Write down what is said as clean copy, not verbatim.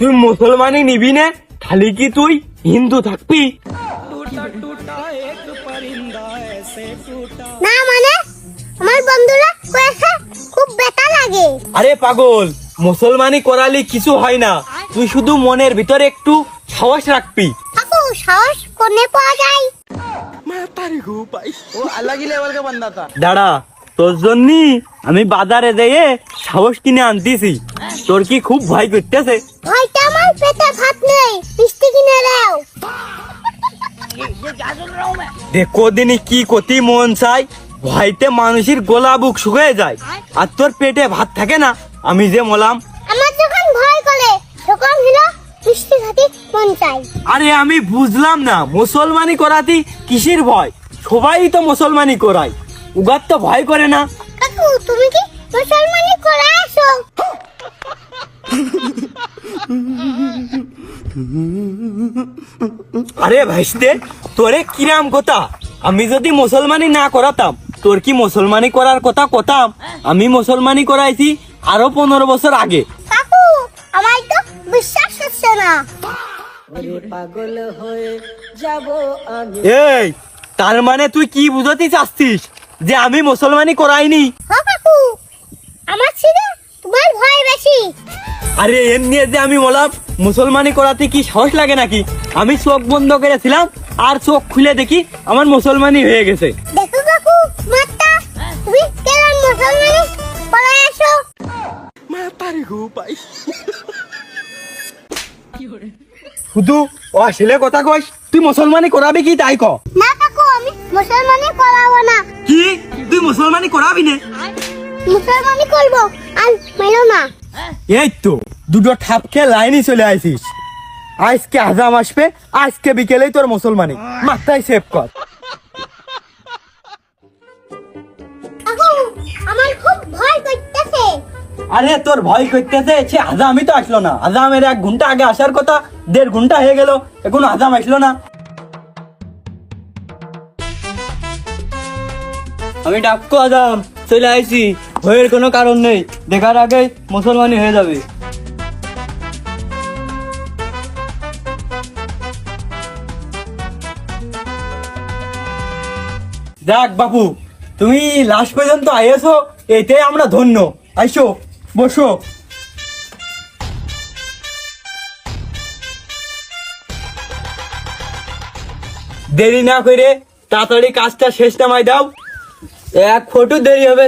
তুই মুসলমানই নিবি না, খালি কি তুই হিন্দু থাকবি? না মানে আমার বন্ধুরা কয়েছে খুব ব্যথা লাগে। আরে পাগল, মুসলমানি করালি কিছু হয় না, তুই শুধু মনের ভিতরে একটু সাহস রাখবি। কাকু সাহস কোনে পাওয়া যায়? দাঁড়া, তোর জন্য আমি বাজারে যেয়ে সাহস কিনে আনতেছি। তোর কি খুব ভয় করতেছে? হয়তো আমার পেটে ভাত নেই, মিষ্টি কিনে দাও। দেখো দিনই কি কতি মন চাই, ভয়তে মানুষের গোলা বুক শুকিয়ে যায়, আর তোর পেটে ভাত থাকে না। আমি যে মলাম, আমার যখন ভয় করে তখন হলো মিষ্টি খেতে মন চাই। আরে আমি বুঝলাম না, মুসলমানি করাতে কিসের ভয়? সবাই তো মুসলমানি করায়, উগার তো ভয় করে না। কাকু তুমি কি মুসলমানি করে আসো? আরে ভাইস্তে, তোরে কিরাম কথা? আমি যদি মুসলমানি না করাতাম, তোর কি মুসলমানি করার কথা কথাম? আমি মুসলমানি করাইছি আরো 15 বছর আগে। কাকু আমার তো বিশ্বাস হচ্ছে না। এই, তার মানে তুই কি বুঝাতে চাচ্ছিস যে আমি মুসলমানি করাইনি? হ্যাঁ কাকু, আমার ছিল তোমার ভয় বেশি। আরে এর নিয়ে যে আমি বললাম মুসলমানি করাতে কি সাহস লাগে নাকি? আমি চোখ বন্ধ করেছিলাম আর চোখ খুলে দেখি আমার মুসলমানি হয়ে গেছে। দেখো কাকু মাত্তা, তুমি কেমন মুসলমানি করে আসো? শুধু ও ছেলে কথা কইস, তুই মুসলমানি করাবি কি তাই ক? না কাকু আমি মুসলমানি করাবো না। কি তুই মুসলমানি করাবি না? মুসলমানি করবো আর মেলো না। এই তো দুটো ঠাপকে লাইনই চলে আইছিস। আজকে আজাম আসবে, আজকে বিকেলেই তোর মুসলমানি, মাথায় সেভ কর। কাকু আমার খুব ভয় করতেছে। আরে তোর ভয় করতেছে, সে আজামই তো আসলো না। আজামের 1 ঘন্টা আগে আসার কথা, 1.5 ঘন্টা হয়ে গেল, এখন আজাম আসলো না। আমি ডাকবো আজাম, চলে আইছি, ভয়ের কোনো কারণ নেই, দেখার আগে মুসলমানি হয়ে যাবে। যাক বাপু, তুমি লাস্ট পর্যন্ত আইছো, এতে আমরা ধন্য। আইসো, বসো। দেরি না করে তাড়াতাড়ি কাজটা শেষ নামাই দাও, 1 ফটো দেরি হবে।